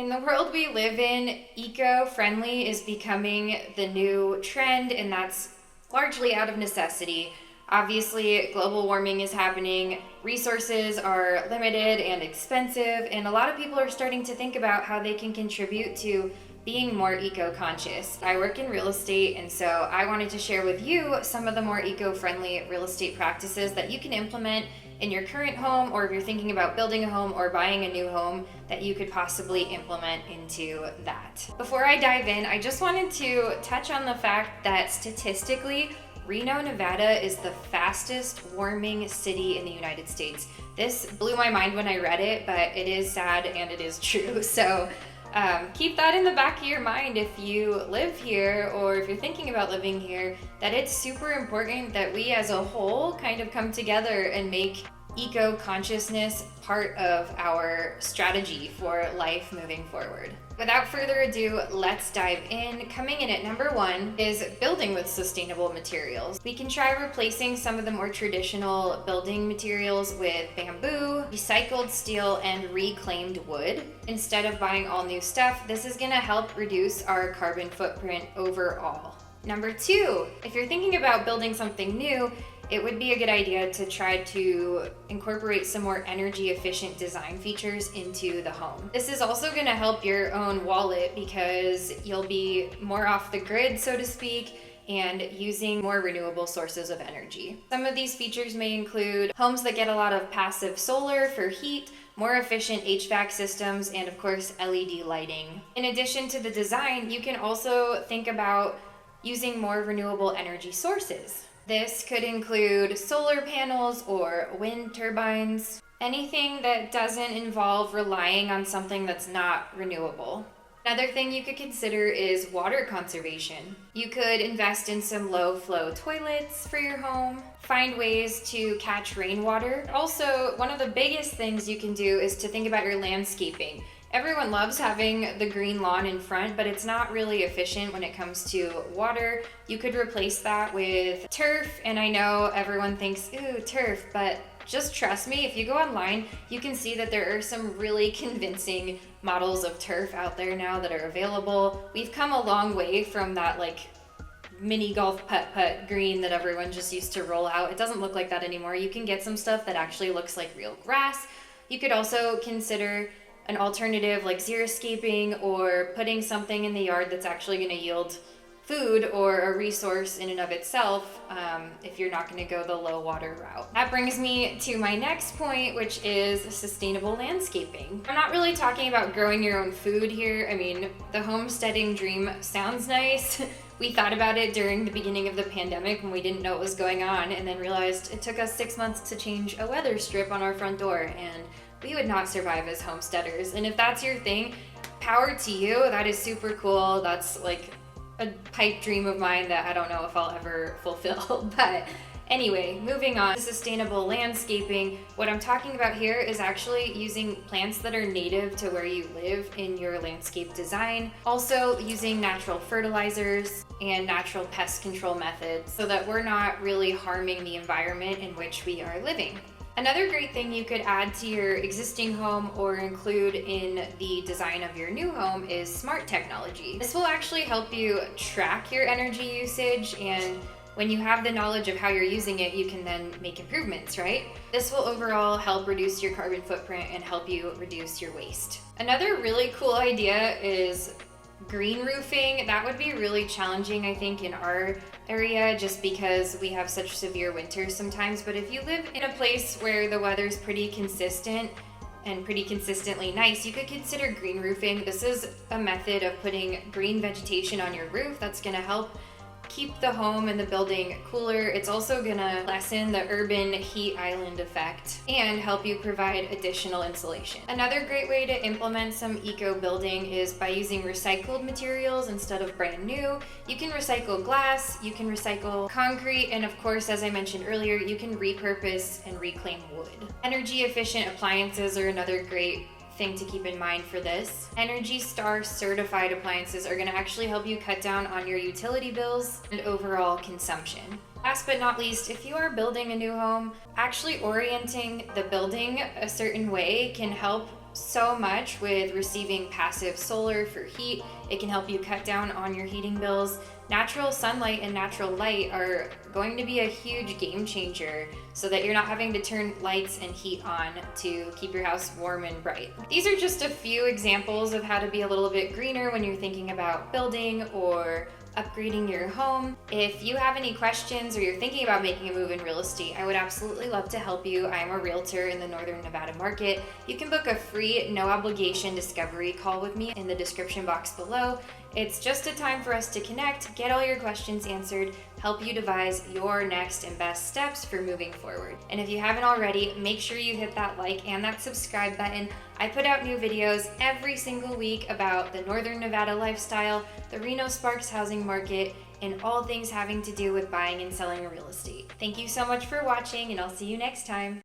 In the world we live in, eco-friendly is becoming the new trend, and that's largely out of necessity. Obviously, global warming is happening, resources are limited and expensive, and a lot of people are starting to think about how they can contribute to being more eco-conscious. I work in real estate, and so I wanted to share with you some of the more eco-friendly real estate practices that you can implement in your current home, or if you're thinking about building a home or buying a new home, that you could possibly implement into that. Before I dive in, I just wanted to touch on the fact that statistically, Reno, Nevada is the fastest warming city in the United States. This blew my mind when I read it, but it is sad and it is true. So keep that in the back of your mind if you live here, or if you're thinking about living here, that it's super important that we as a whole kind of come together and make eco-consciousness part of our strategy for life moving forward. Without further ado, let's dive in. Coming in at number 1 is building with sustainable materials. We can try replacing some of the more traditional building materials with bamboo, recycled steel, and reclaimed wood. Instead of buying all new stuff, this is going to help reduce our carbon footprint overall. Number 2, if you're thinking about building something new, it would be a good idea to try to incorporate some more energy efficient design features into the home. This is also going to help your own wallet because you'll be more off the grid, so to speak, and using more renewable sources of energy. Some of these features may include homes that get a lot of passive solar for heat, more efficient HVAC systems, and of course LED lighting. In addition to the design, you can also think about using more renewable energy sources. This could include solar panels or wind turbines, anything that doesn't involve relying on something that's not renewable. Another thing you could consider is water conservation. You could invest in some low flow toilets for your home, find ways to catch rainwater. Also, one of the biggest things you can do is to think about your landscaping. Everyone loves having the green lawn in front, but it's not really efficient when it comes to water. You could replace that with turf, and I know everyone thinks, ooh, turf, but just trust me, if you go online, you can see that there are some really convincing models of turf out there now that are available. We've come a long way from that mini golf putt green that everyone just used to roll out. It doesn't look like that anymore. You can get some stuff that actually looks like real grass. You could also consider an alternative like xeriscaping, or putting something in the yard that's actually going to yield food or a resource in and of itself, if you're not going to go the low water route. That brings me to my next point, which is sustainable landscaping. I'm not really talking about growing your own food here. I mean, the homesteading dream sounds nice. We thought about it during the beginning of the pandemic when we didn't know what was going on, and then realized it took us 6 months to change a weather strip on our front door, and we would not survive as homesteaders. And if that's your thing, power to you. That is super cool. That's like a pipe dream of mine that I don't know if I'll ever fulfill. But anyway, moving on to sustainable landscaping. What I'm talking about here is actually using plants that are native to where you live in your landscape design. Also using natural fertilizers and natural pest control methods so that we're not really harming the environment in which we are living. Another great thing you could add to your existing home or include in the design of your new home is smart technology. This will actually help you track your energy usage, and when you have the knowledge of how you're using it, you can then make improvements, right? This will overall help reduce your carbon footprint and help you reduce your waste. Another really cool idea is green roofing. That would be really challenging, I think, in our area just because we have such severe winters sometimes. But if you live in a place where the weather's pretty consistent and pretty consistently nice, you could consider green roofing. This is a method of putting green vegetation on your roof that's going to help keep the home and the building cooler. It's also gonna lessen the urban heat island effect and help you provide additional insulation. Another great way to implement some eco building is by using recycled materials instead of brand new. You can recycle glass, you can recycle concrete, and of course, as I mentioned earlier, you can repurpose and reclaim wood. Energy efficient appliances are another great thing to keep in mind for this. Energy Star certified appliances are going to actually help you cut down on your utility bills and overall consumption. Last but not least, if you are building a new home, actually orienting the building a certain way can help so much with receiving passive solar for heat. It can help you cut down on your heating bills. Natural sunlight and natural light are going to be a huge game changer so that you're not having to turn lights and heat on to keep your house warm and bright. These are just a few examples of how to be a little bit greener when you're thinking about building or upgrading your home. If you have any questions or you're thinking about making a move in real estate, I would absolutely love to help you. I'm a realtor in the Northern Nevada market. You can book a free, no obligation discovery call with me in the description box below. It's just a time for us to connect, get all your questions answered, help you devise your next and best steps for moving forward. And if you haven't already, make sure you hit that like and that subscribe button. I put out new videos every single week about the Northern Nevada lifestyle, the Reno Sparks housing market, and all things having to do with buying and selling real estate. Thank you so much for watching, and I'll see you next time.